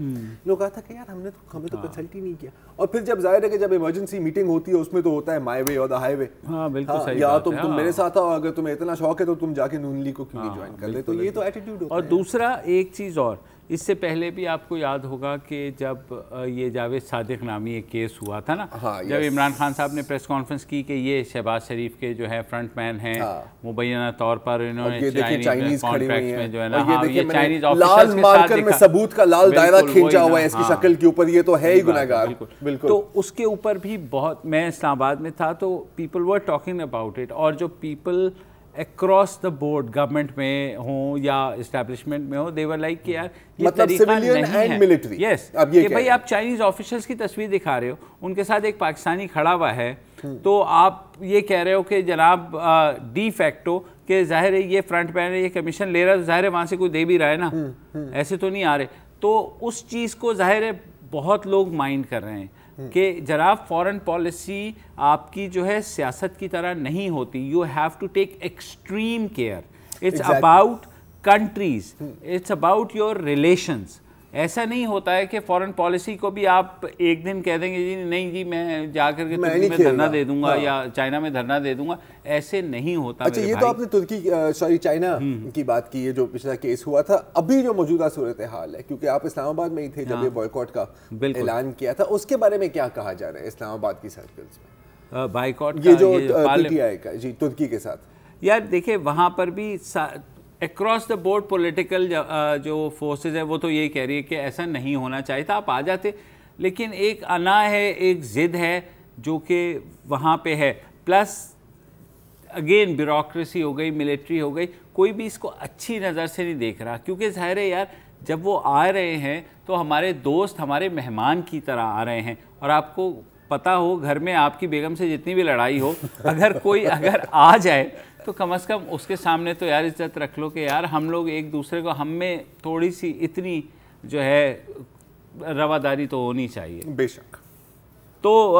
جو کہا تھا کہ یار ہمیں تو کنسلٹ ہی نہیں کیا. اور پھر جب ظاہر ہے کہ جب ایمرجنسی میٹنگ ہوتی ہے اس میں تو ہوتا ہے مائی وے اور دا ہائی وے. ہاں بالکل صحیح, یا تم میرے ساتھ آؤ, اگر تمہیں اتنا شوق ہے تو تم جا کے نون لیگ کو کیوں نہیں جوائن کر لے. تو یہ تو ایٹیٹیوڈ ہوتا ہے. اور دوسرا ایک چیز اور, اس سے پہلے بھی آپ کو یاد ہوگا کہ جب یہ جاوید صادق نامی ایک کیس ہوا تھا نا, جب عمران خان صاحب نے پریس کانفرنس کی کہ یہ شہباز شریف کے جو ہے فرنٹ مین ہیں, مبینہ طور پر انہوں نے چائنیز کانٹریکٹس میں جو ہے نا یہ چائنیز آفیسرز کے ساتھ میں ثبوت کا لال دائرہ کھینچا ہوا ہے اس کی شکل کے اوپر, یہ تو ہے ہی گناہگار. بالکل. تو اس کے اوپر بھی بہت, میں اسلام آباد میں تھا تو people were talking about it, اور جو people across the board government میں ہوں یا اسٹیبلشمنٹ میں ہوں, دے ور لائک کہ یار یہ طریقہ نہیں ہے. یس کہ بھائی آپ چائنیز آفیشلس کی تصویر دکھا رہے ہو, ان کے ساتھ ایک پاکستانی کھڑا ہوا ہے, تو آپ یہ کہہ رہے ہو کہ جناب ڈی فیکٹو کہ ظاہر ہے یہ فرنٹ مین ہے, یہ کمیشن لے رہا ہے, ظاہر ہے وہاں سے کوئی دے بھی رہا ہے نا, ایسے تو نہیں آ رہے. تو اس چیز کو ظاہر ہے بہت لوگ مائنڈ کر رہے ہیں کہ جناب فورن پالیسی آپ کی جو ہے سیاست کی طرح نہیں ہوتی. You have to take extreme care. It's about countries, it's about your relations. ایسا نہیں ہوتا ہے کہ فورن پالیسی کو بھی آپ ایک دن کہہ دیں گے جی نہیں جی میں جا کر کے ترکی میں دھرنا دے دوں گا یا چائنا میں دھرنا دے دوں گا, ایسے نہیں ہوتا. اچھا یہ تو آپ نے ترکی چائنا کی بات کی ہے جو پچھلا کیس ہوا تھا. ابھی جو موجودہ صورتحال ہے, کیونکہ آپ اسلام آباد میں ہی تھے جب یہ بوائیکاٹ کا اعلان کیا تھا, اس کے بارے میں کیا کہا جا رہا ہے اسلام آباد کی سرکلز میں بائیکاٹ یہ جو پی ٹی آئی کا جی ترکی کے ساتھ؟ یار دیکھیں وہاں پر بھی اکراس دا بورڈ پولیٹیکل جو فورسز ہیں وہ تو یہی کہہ رہی ہے کہ ایسا نہیں ہونا چاہیے تھا, آپ آ جاتے. لیکن ایک انا ہے, ایک ضد ہے جو کہ وہاں پہ ہے, پلس اگین بیوروکریسی ہو گئی, ملٹری ہو گئی, کوئی بھی اس کو اچھی نظر سے نہیں دیکھ رہا. کیونکہ ظاہر ہے یار جب وہ آ رہے ہیں تو ہمارے دوست ہمارے مہمان کی طرح آ رہے ہیں, اور آپ کو پتہ ہو گھر میں آپ کی بیگم سے جتنی بھی لڑائی ہو, اگر کوئی اگر آ جائے تو کم از کم اس کے سامنے تو یار عزت رکھ لو کہ یار ہم لوگ ایک دوسرے کو, ہم میں تھوڑی سی اتنی جو ہے رواداری تو ہونی چاہیے. بے شک. تو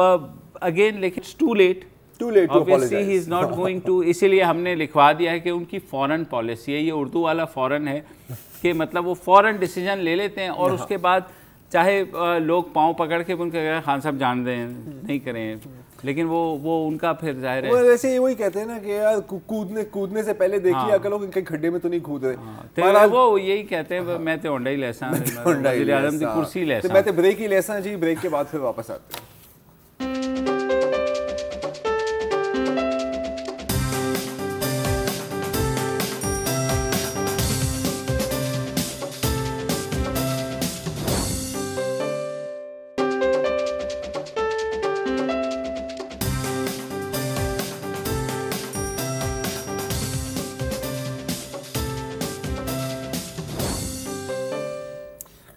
اگین لیکن it's too late obviously he is not going to, اسی لیے ہم نے لکھوا دیا ہے کہ ان کی فورن پالیسی ہے. یہ اردو والا فورن ہے کہ مطلب وہ فورن ڈیسیجن لے لیتے ہیں, اور اس کے بعد چاہے لوگ پاؤں پکڑ کے ان کے خان صاحب جان دیں نہیں کریں, لیکن وہ ان کا پھر ظاہر ہے ویسے وہی کہتے ہیں نا کہ یار کودنے سے پہلے دیکھیے اگر لوگ کہیں کھڈے میں تو نہیں کود رہے. وہ یہی کہتے ہیں میں تو ہونڈا ہی لیسا, وزیر اعظم کی کرسی لیسا, میں تو بریک ہی لیسا. جی بریک کے بعد پھر واپس آتے ہیں.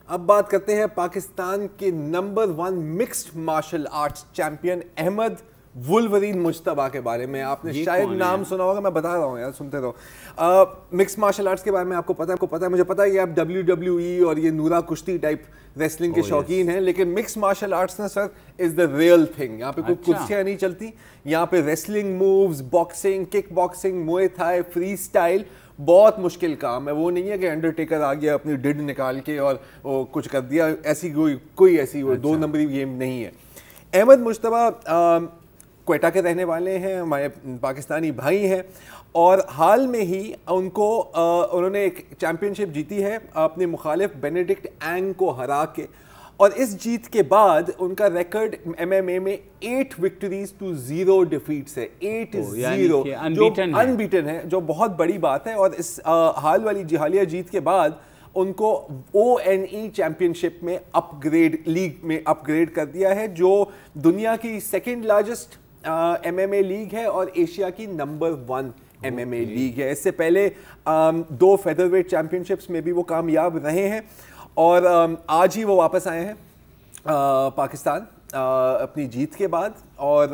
اب بات کرتے ہیں پاکستان کے number 1 mixed martial arts champion Ahmad Wolverine Mujtaba کے بارے میں. آپ نے شاید نام سنا ہوگا, میں بتا رہا ہوں یار سنتے رہو. مکس مارشل آرٹس کے بارے میں آپ کو پتہ ہے, مجھے پتہ ہے کہ آپ WWE اور یہ نورا کشتی ٹائپ ریسلنگ کے شوقین ہیں, لیکن مکس مارشل آرٹس نا سر از دا ریئل تھنگ. یہاں پہ کوئی کرسیاں نہیں چلتی, یہاں پہ wrestling moves, boxing, kick boxing, Muay Thai, freestyle, بہت مشکل کام ہے. وہ نہیں ہے کہ انڈرٹیکر آ گیا اپنی ڈڈ نکال کے اور وہ کچھ کر دیا, ایسی کوئی ایسی 2 نمبری گیم نہیں ہے. احمد مجتبیٰ کوئٹہ کے رہنے والے ہیں, ہمارے پاکستانی بھائی ہیں, اور حال میں ہی انہوں نے ایک چیمپئن شپ جیتی ہے اپنے مخالف بینیڈکٹ اینگ کو ہرا کے, اور اس جیت کے بعد ان کا ریکارڈ MMA میں 8 وکٹریز to 0 ڈیفیٹس ہے. 8-0 جو انبیٹن ہے, جو بہت بڑی بات ہے. اور اس حالیہ جیت کے بعد ان کو ONE چیمپئن شپ میں لیگ میں اپ گریڈ کر دیا ہے, جو دنیا کی 2nd لارجسٹ MMA لیگ ہے اور ایشیا کی نمبر 1 MMA لیگ ہے. اس سے پہلے 2 فیدر ویٹ چیمپئن شپس میں بھی وہ کامیاب رہے ہیں, اور آج ہی وہ واپس آئے ہیں پاکستان اپنی جیت کے بعد، اور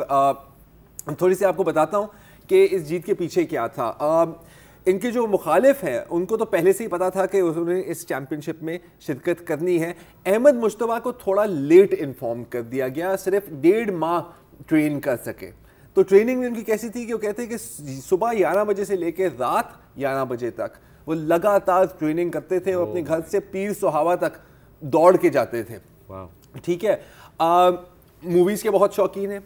تھوڑی سی آپ کو بتاتا ہوں کہ اس جیت کے پیچھے کیا تھا. ان کے جو مخالف ہیں ان کو تو پہلے سے ہی پتا تھا کہ انہوں نے اس چیمپئن شپ میں شرکت کرنی ہے. احمد مشتبہ کو تھوڑا لیٹ انفارم کر دیا گیا، صرف 1.5 ماہ ٹرین کر سکے. تو ٹریننگ میں ان کی کیسی تھی کہ وہ کہتے ہیں کہ صبح 11 بجے سے لے کے رات 11 بجے تک وہ لگاتار ٹریننگ کرتے تھے اور اپنے گھر سے پیر صحابہ تک دوڑ کے جاتے تھے. ٹھیک ہے. موویز کے بہت شوقین ہیں،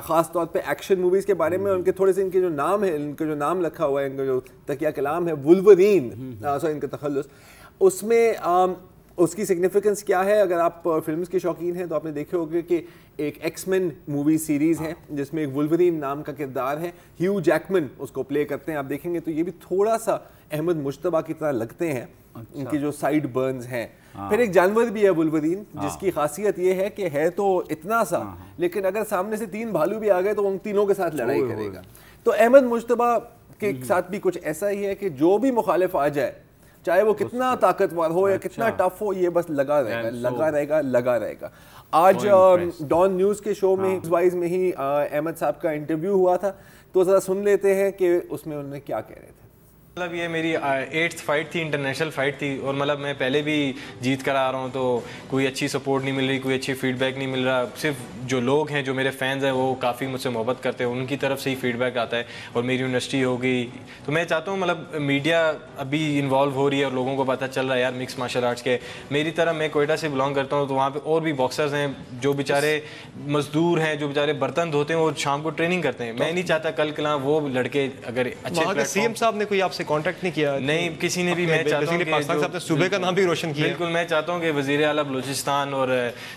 خاص طور پہ ایکشن موویز کے بارے میں ان کے تھوڑے سے ان کے جو نام ہے، ان کا جو نام لکھا ہوا ہے، ان کا جو تکیہ کلام ہے وولورین، ان کا تخلص، اس میں اس کی سگنیفیکنس کیا ہے. اگر آپ فلمز کے شوقین ہیں تو آپ نے دیکھے ہوگے کہ ایک ایکس مین مووی سیریز ہے جس میں ایک وولورین نام کا کردار ہے، ہیو جیکمن اس کو پلے کرتے ہیں. آپ دیکھیں گے تو یہ بھی تھوڑا سا احمد مشتبہ کی طرح لگتے ہیں، ان کی جو سائیڈ برنز ہیں. پھر ایک جانور بھی ہے وولورین، جس کی خاصیت یہ ہے کہ ہے تو اتنا سا، لیکن اگر سامنے سے 3 بھالو بھی آ گئے تو ان تینوں کے ساتھ لڑائی کرے گا. تو احمد مشتبہ کے ساتھ بھی کچھ ایسا ہی ہے کہ جو بھی مخالف آ جائے، چاہے وہ کتنا طاقتور ہو یا کتنا ٹف ہو، یہ بس لگا رہے گا. آج ڈان نیوز کے شو میں وائز میں ہی احمد صاحب کا انٹرویو ہوا تھا، تو ذرا سن لیتے ہیں کہ اس میں انہوں نے کیا کہہ رہے تھے. مطلب یہ میری 8th فائٹ تھی، انٹرنیشنل فائٹ تھی، اور مطلب میں پہلے بھی جیت کر آ رہا ہوں تو کوئی اچھی سپورٹ نہیں مل رہی، کوئی اچھی فیڈ بیک نہیں مل رہا. صرف جو لوگ ہیں، جو میرے فینز ہیں، وہ کافی مجھ سے محبت کرتے ہیں، ان کی طرف سے ہی فیڈ بیک آتا ہے. اور میری یونیورسٹی ہو گئی تو میں چاہتا ہوں مطلب میڈیا ابھی انوالو ہو رہی ہے اور لوگوں کو پتہ چل رہا ہے یار مکس مارشل آرٹس کے. میری طرح میں کوئٹہ سے بلانگ کرتا ہوں، تو وہاں پہ اور بھی باکسرز ہیں جو بیچارے مزدور ہیں، جو بیچارے برتن دھوتے ہیں، وہ شام کو ٹریننگ کرتے ہیں. میں نہیں چاہتا کل کلاں وہ لڑکے اگر اچھے سی ایم صاحب نے کوئی آپ سے کانٹیکٹ نہیں کیا؟ نہیں، کسی نے بھی. میں چاہتا ہوں کہ پاکستان صاحب نے صوبے کا نام بھی روشن کیا. بالکل، میں چاہتا ہوں کہ وزیر اعلیٰ بلوچستان اور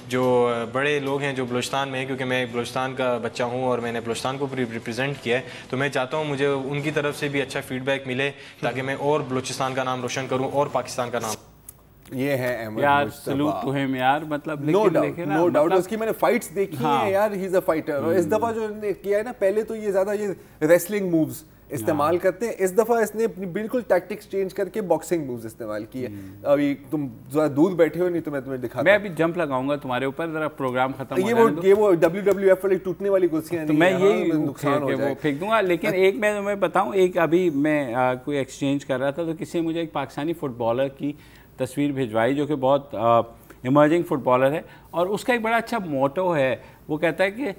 جو بڑے لوگ ہیں جو بلوچستان میں ہیں، کیونکہ میں بلوچستان کا بچہ ہوں اور میں نے بلوچستان کو ریپرزینٹ کیا ہے، تو میں چاہتا ہوں مجھے ان کی طرف سے بھی اچھا فیڈ بیک ملے تاکہ میں اور بلوچستان کا نام روشن کروں اور پاکستان کا نام. یہ ہے احمد یار، سلوٹ ٹو ہم یار، مطلب نو ڈاؤٹ اس کی میں نے فائٹس دیکھی ہیں یار، ہی از اے فائٹر. اور اس دفعہ جو انہوں نے کیا ہے نا، پہلے تو یہ زیادہ یہ ریسلنگ مووز استعمال کرتے ہیں، اس دفعہ اس نے بالکل ٹیکٹکس چینج کر کے باکسنگ مووز استعمال کیے. ابھی تم ذرا دور بیٹھے ہو، نہیں تو میں تمہیں دکھاتا ہوں. میں ابھی جمپ لگاؤں گا تمہارے اوپر، ذرا پروگرام ختم ہو جائے. یہ وہ WWF والی ٹوٹنے والی کرسیاں تو میں یہی نقصان ہو جائے وہ پھینک دوں گا. لیکن ایک میں تمہیں بتاؤں، ایک ابھی میں کوئی ایکسچینج کر رہا تھا تو کسی نے مجھے ایک پاکستانی فٹ بالر کی تصویر بھیجوائی جو کہ بہت ایمرجنگ فٹ بالر ہے، اور اس کا ایک بڑا اچھا موٹو ہے. وہ کہتا ہے کہ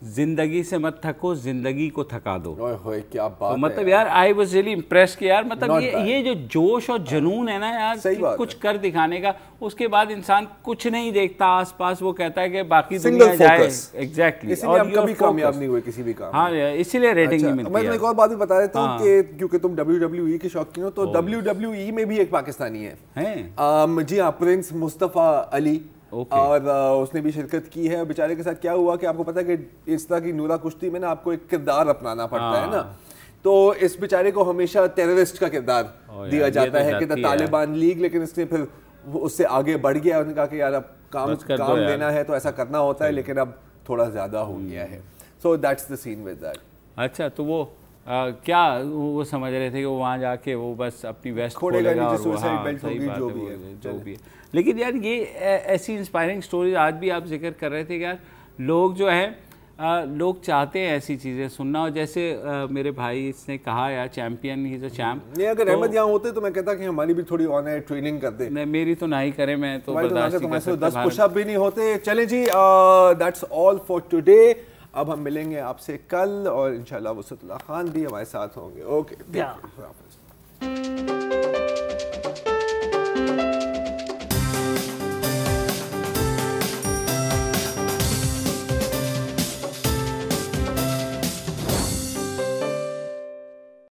زندگی سے مت تھکو، زندگی کو تھکا دو. کیا بات ہے. مطلب یار آئی واز ریئلی امپریس کہ یار مطلب یہ جو جوش اور جنون ہے نا یار، کچھ کر دکھانے کا، اس کے بعد انسان کچھ نہیں دیکھتا آس پاس، وہ کہتا ہے کہ باقی دنیا جائے. ایگزیکٹلی. اور کبھی کامیاب نہیں ہوئے کسی بھی کام. ہاں، اسی لیے ریٹنگ نہیں ملتی. میں ایک اور بات بھی بتا دیتا ہوں کہ کیونکہ تم WWE کے شوقین ہو، تو WWE میں بھی ایک پاکستانی ہے. جی ہاں، پرنس مصطفیٰ علی، اور اس نے بھی شرکت کی ہے. بیچارے کے ساتھ کیا ہوا کہ آپ کو پتا ہے کہ اس طرح کی نورا کشتی میں نا آپ کو ایک کردار اپنانا پڑتا ہے نا، تو اس بیچارے کو ہمیشہ ٹیررسٹ کا کردار دیا جاتا ہے کہ طالبان لیگ، لیکن اس نے پھر اس سے آگے بڑھ گیا. انہوں نے کہا کہ یار اب کام لینا ہے تو ایسا کرنا ہوتا ہے، لیکن اب تھوڑا زیادہ ہو گیا ہے. So that's the scene with that. اچھا، تو وہ کیا وہ سمجھ رہے تھے کہ وہ وہاں جا کے وہ بس اپنی ویسٹ کھولے گا اور جو بھی ہے. لیکن یار یہ ایسی انسپائرنگ سٹوریز آج بھی آپ ذکر کر رہے تھے کہ یار لوگ جو ہے لوگ چاہتے ہیں ایسی چیزیں سننا. اور جیسے میرے بھائی اس نے کہا یار چیمپئن ہی از اے چیمپ. نہیں، اگر احمد یہاں ہوتے تو میں کہتا کہ ہماری بھی تھوڑی آن ایئر ٹریننگ کر دیں. نہیں، میری تو نہ ہی کرے، میں تو برداشت نہیں کر سکتا. 10 پش اپ بھی نہیں ہوتے. چلیں جی، دیٹس آل فار ٹوڈے. اب ہم ملیں گے آپ سے کل، اور انشاءاللہ وسط اللہ خان بھی ہمارے ساتھ ہوں گے. اوکے.